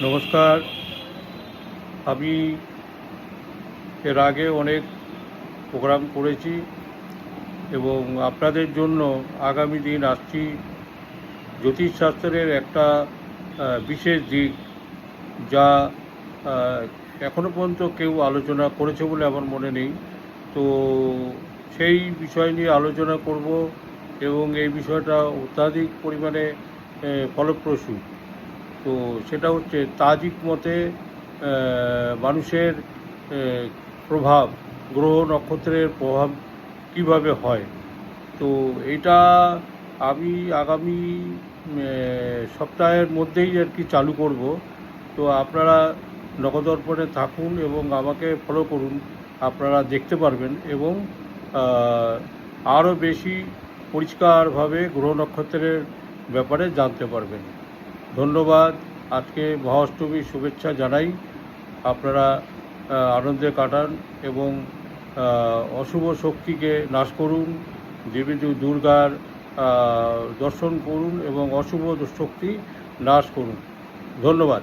নমস্কার। আমি এর আগে অনেক প্রোগ্রাম করেছি এবং আপনাদের জন্য আগামী দিন আসছি জ্যোতিষশাস্ত্রের একটা বিশেষ দিক, যা এখনও পর্যন্ত কেউ আলোচনা করেছে বলে আমার মনে নেই। তো সেই বিষয় নিয়ে আলোচনা করব এবং এই বিষয়টা অত্যাধিক পরিমাণে ফলপ্রসূ। তো সেটা হচ্ছে তাজিক মতে মানুষের প্রভাব, গ্রহ নক্ষত্রের প্রভাব কিভাবে হয়। তো এটা আমি আগামী সপ্তাহের মধ্যেই আর কি চালু করব। তো আপনারা নখদর্পণে থাকুন এবং আমাকে ফলো করুন, আপনারা দেখতে পারবেন এবং আরও বেশি পরিষ্কারভাবে গ্রহ নক্ষত্রের ব্যাপারে জানতে পারবেন। ধন্যবাদ। আজকে মহাষ্টমীর শুভেচ্ছা জানাই। আপনারা আনন্দে কাটান এবং অশুভ শক্তিকে নাশ করুন, দেবী দুর্গার দর্শন করুন এবং অশুভ শক্তি নাশ করুন। ধন্যবাদ।